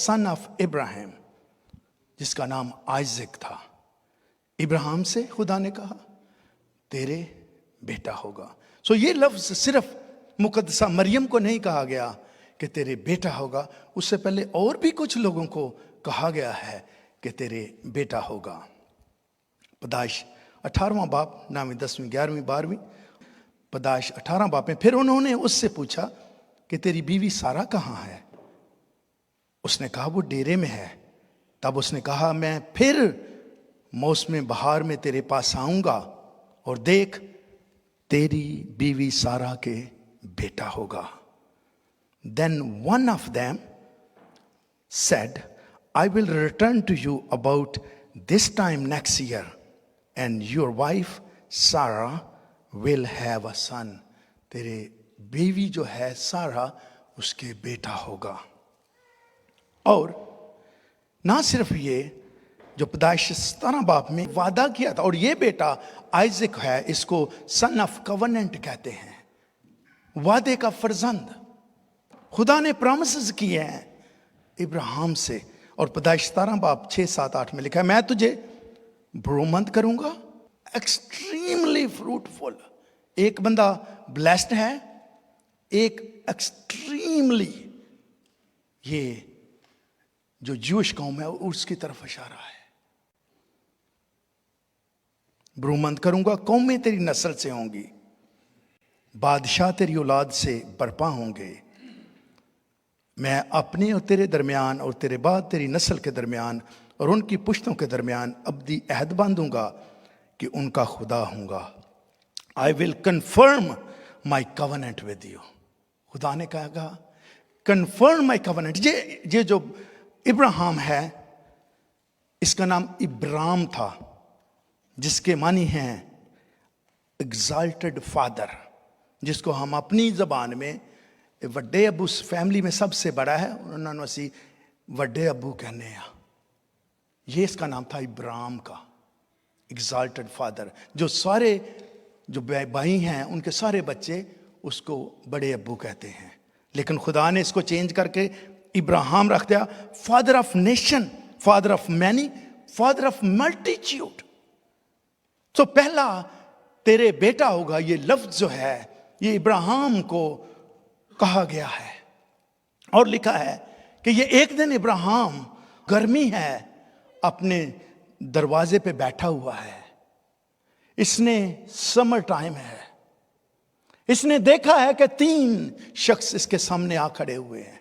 Son of Ibrahim, जिसका नाम Isaac था। इब्राहिम से खुदा ने कहा तेरे बेटा होगा। सो ये लफ्ज सिर्फ मुकद्दसा मरियम को नहीं कहा गया कि तेरे बेटा होगा, उससे पहले और भी कुछ लोगों को कहा गया है कि तेरे बेटा होगा। पैदाइश 18वां बाप, 9वीं 10वीं 11वीं 12वीं, पैदाइश 18 बाप में। फिर उन्होंने उससे पूछा कि तेरी बीवी सारा कहाँ है? उसने कहा वो डेरे में है। तब उसने कहा मैं फिर मौसम बहार में तेरे पास आऊंगा और देख तेरी बीवी सारा के बेटा होगा। Then one of them said, I will return to you about this time next year, and your wife Sarah will have a son. तेरे बीवी जो है सारा, उसके बेटा होगा। और ना सिर्फ ये, जो पैदाइश 17 बाप में वादा किया था, और ये बेटा आइजक है, इसको सन ऑफ कवनेंट कहते हैं, वादे का फर्जंद। खुदा ने प्रॉमिसेस किए हैं इब्राहिम से। और पैदाइश 17 बाप 6, 7, 8 में लिखा है मैं तुझे भ्रूमंत करूंगा, एक्सट्रीमली फ्रूटफुल। एक बंदा ब्लेस्ड है, एक एक्सट्रीमली, ये जो ज्यूश कौम है उसकी तरफ इशारा है। भ्रूमंत करूंगा, कौमें तेरी नस्ल से होंगी, बादशाह तेरी औलाद से बरपा होंगे। मैं अपने और तेरे दरमियान और तेरे बाद तेरी नस्ल के दरमियान और उनकी पुश्तों के दरमियान अब्दी अहद बांधूंगा कि उनका खुदा हूंगा। I will confirm my covenant with you. खुदा ने कहा कन्फर्म माई कवनेंट। ये जो इब्राहिम है, इसका नाम इब्राम था, जिसके मानी हैं एग्जाल्टेड फादर, जिसको हम अपनी जबान में वड्डे अबू, फैमिली में सबसे बड़ा है, उन्होंने उसी वड्डे अबू कहने हैं। ये इसका नाम था इब्राम का, एग्जाल्टेड फादर। जो सारे जो भाई हैं उनके सारे बच्चे उसको बड़े अबू कहते हैं, लेकिन खुदा ने इसको चेंज करके इब्राहिम रख दिया, father of nation, father of many, father of multitude. तो पहला तेरे बेटा होगा, ये लफ्ज जो है ये इब्राहिम को कहा गया है। और लिखा है कि ये एक दिन इब्राहिम, गर्मी है, अपने दरवाजे पे बैठा हुआ है, इसने समर टाइम है, इसने देखा है कि 3 शख्स इसके सामने आ खड़े हुए हैं।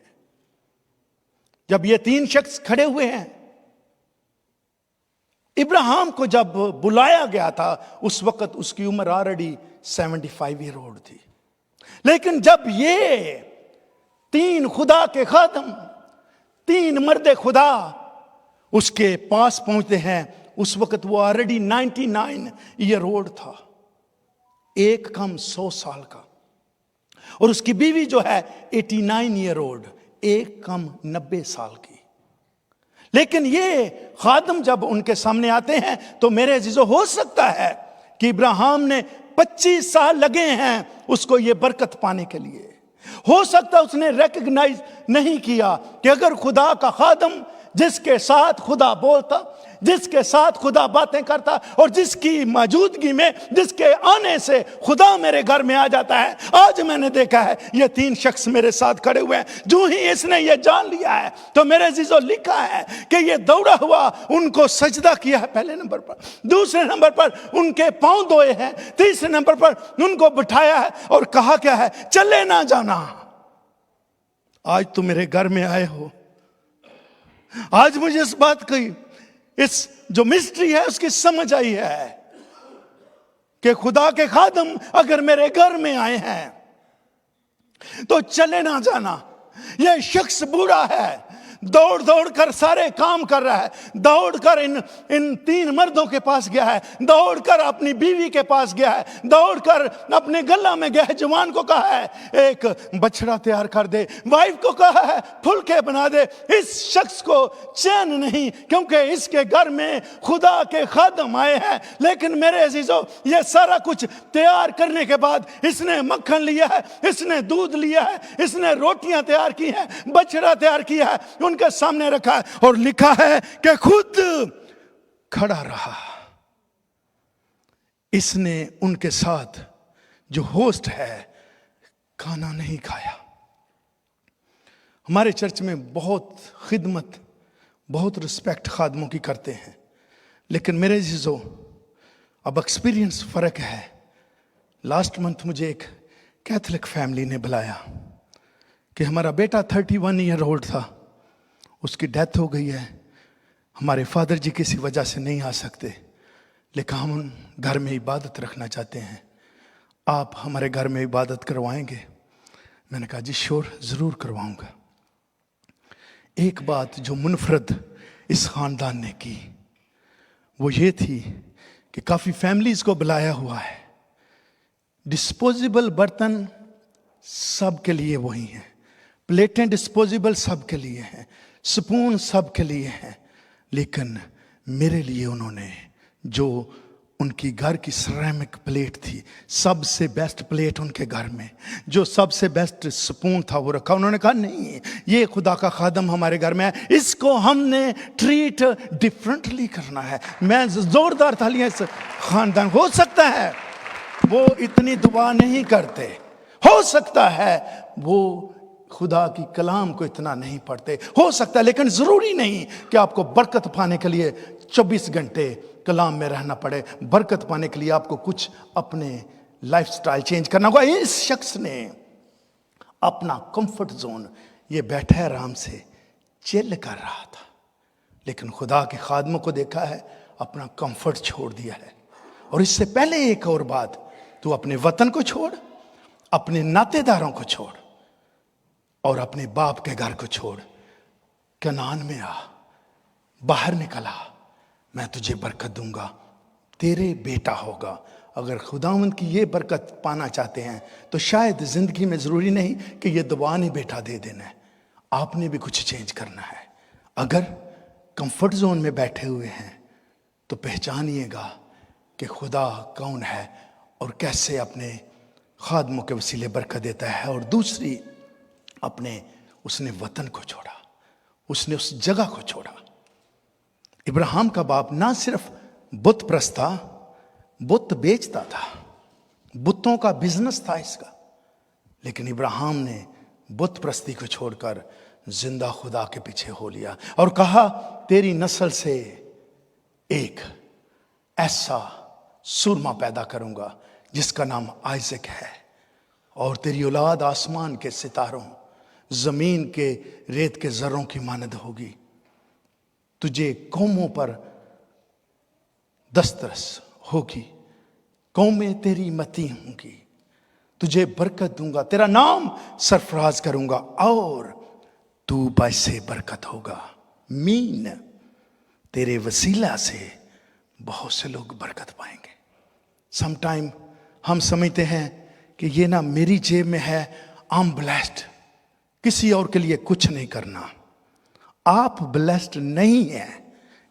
जब ये 3 शख्स खड़े हुए हैं, इब्राहिम को जब बुलाया गया था उस वक्त उसकी उम्र ऑलरेडी 75 ईयर ओल्ड थी। लेकिन जब ये 3 खुदा के खादम, 3 मर्द खुदा उसके पास पहुंचते हैं, उस वक्त वो ऑलरेडी 99 ईयर ओल्ड था, एक कम 100 साल का, और उसकी बीवी जो है 89 ईयर ओल्ड, एक कम 90 साल की। लेकिन ये खादम जब उनके सामने आते हैं तो मेरे अजीजों, हो सकता है कि इब्राहिम ने 25 साल लगे हैं उसको ये बरकत पाने के लिए। हो सकता है उसने रिकग्नाइज नहीं किया कि अगर खुदा का खादम, जिसके साथ खुदा बोलता, जिसके साथ खुदा बातें करता, और जिसकी मौजूदगी में, जिसके आने से खुदा मेरे घर में आ जाता है। आज मैंने देखा है ये 3 शख्स मेरे साथ खड़े हुए हैं। जो ही इसने ये जान लिया है तो मेरे अजीजों, लिखा है कि ये दौड़ा हुआ उनको सजदा किया है, पहले नंबर पर। दूसरे नंबर पर उनके पांव धोए हैं। तीसरे नंबर पर उनको बिठाया है और कहा क्या है, चले ना जाना, आज तुम मेरे घर में आए हो। आज मुझे इस बात की, इस जो मिस्ट्री है उसकी समझ आई है कि खुदा के खादम अगर मेरे घर में आए हैं तो चले ना जाना। यह शख्स बूढ़ा है, दौड़ दौड़ कर सारे काम कर रहा है, दौड़ कर इन 3 मर्दों के पास गया है, दौड़ कर अपनी बीवी के पास गया है, दौड़ कर अपने गला में गया है, जवान को कहा है एक बछड़ा तैयार कर दे, वाइफ को कहा है फुलके बना दे। इस शख्स को चैन नहीं, क्योंकि इसके घर में खुदा के खादम आए हैं। लेकिन मेरे अजीजों, ये सारा कुछ तैयार करने के बाद इसने मक्खन लिया है, इसने दूध लिया है, इसने रोटियां तैयार की हैं, बछड़ा तैयार किया है, उनके सामने रखा है और लिखा है कि खुद खड़ा रहा। इसने उनके साथ जो होस्ट है खाना नहीं खाया। हमारे चर्च में बहुत खिदमत, बहुत रिस्पेक्ट खादमों की करते हैं, लेकिन मेरे जीजो अब एक्सपीरियंस फर्क है। लास्ट मंथ मुझे एक कैथोलिक फैमिली ने बुलाया कि हमारा बेटा 31 ईयर ओल्ड था, उसकी डेथ हो गई है, हमारे फादर जी किसी वजह से नहीं आ सकते, लेकिन हम घर में इबादत रखना चाहते हैं, आप हमारे घर में इबादत करवाएंगे? मैंने कहा जी श्योर, ज़रूर करवाऊंगा। एक बात जो मुनफरद इस ख़ानदान ने की वो ये थी कि काफ़ी फैमिलीज़ को बुलाया हुआ है, डिस्पोजेबल बर्तन सब के लिए वही हैं, प्लेटें डिस्पोजेबल सब के लिए हैं, स्पून सब के लिए हैं, लेकिन मेरे लिए उन्होंने जो उनकी घर की सिरेमिक प्लेट थी, सबसे बेस्ट प्लेट उनके घर में, जो सबसे बेस्ट स्पून था वो रखा। उन्होंने कहा नहीं, ये खुदा का खादम हमारे घर में है, इसको हमने ट्रीट डिफरेंटली करना है। मैं जोरदार तालियां इस खानदान। हो सकता है वो इतनी दुआ नहीं करते, हो सकता है वो खुदा की कलाम को इतना नहीं पढ़ते, हो सकता है, लेकिन जरूरी नहीं कि आपको बरकत पाने के लिए 24 घंटे कलाम में रहना पड़े। बरकत पाने के लिए आपको कुछ अपने लाइफस्टाइल चेंज करना होगा। इस शख्स ने अपना कंफर्ट जोन, ये बैठा है आराम से चिल कर रहा था, लेकिन खुदा के खादमों को देखा है अपना कंफर्ट छोड़ दिया है। और इससे पहले एक और बात, तू अपने वतन को छोड़, अपने नातेदारों को छोड़ और अपने बाप के घर को छोड़, कनान में आ, बाहर निकला, मैं तुझे बरकत दूंगा, तेरे बेटा होगा। अगर खुदावंद की ये बरकत पाना चाहते हैं तो शायद जिंदगी में जरूरी नहीं कि ये दुआ ने बेटा दे देना है, आपने भी कुछ चेंज करना है। अगर कंफर्ट जोन में बैठे हुए हैं तो पहचानिएगा कि खुदा कौन है और कैसे अपने खादमों के वसीले बरकत देता है। और दूसरी, अपने उसने वतन को छोड़ा, उसने उस जगह को छोड़ा। इब्राहिम का बाप ना सिर्फ बुत प्रस्त था, बुत बेचता था, बुतों का बिजनेस था इसका, लेकिन इब्राहिम ने बुत प्रस्ती को छोड़कर जिंदा खुदा के पीछे हो लिया और कहा तेरी नस्ल से एक ऐसा सुरमा पैदा करूंगा जिसका नाम आइजक है, और तेरी औलाद आसमान के सितारों, जमीन के रेत के जर्रों की मानद होगी, तुझे कौमों पर दस्तरस होगी, कौमें तेरी मती होंगी, तुझे बरकत दूंगा, तेरा नाम सरफराज करूंगा और तू बाइसे बरकत होगा। मीन तेरे वसीला से बहुत से लोग बरकत पाएंगे। समटाइम हम समझते हैं कि ये ना मेरी जेब में है, आई एम ब्लेस्ड, किसी और के लिए कुछ नहीं करना। आप ब्लेस्ड नहीं है,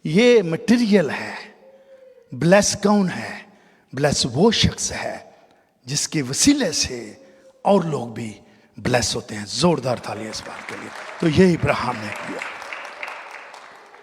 ये मटेरियल है। ब्लेस कौन है? ब्लेस वो शख्स है जिसके वसीले से और लोग भी ब्लेस होते हैं। जोरदार तालियां इस बात के लिए। तो ये इब्राहिम ने किया।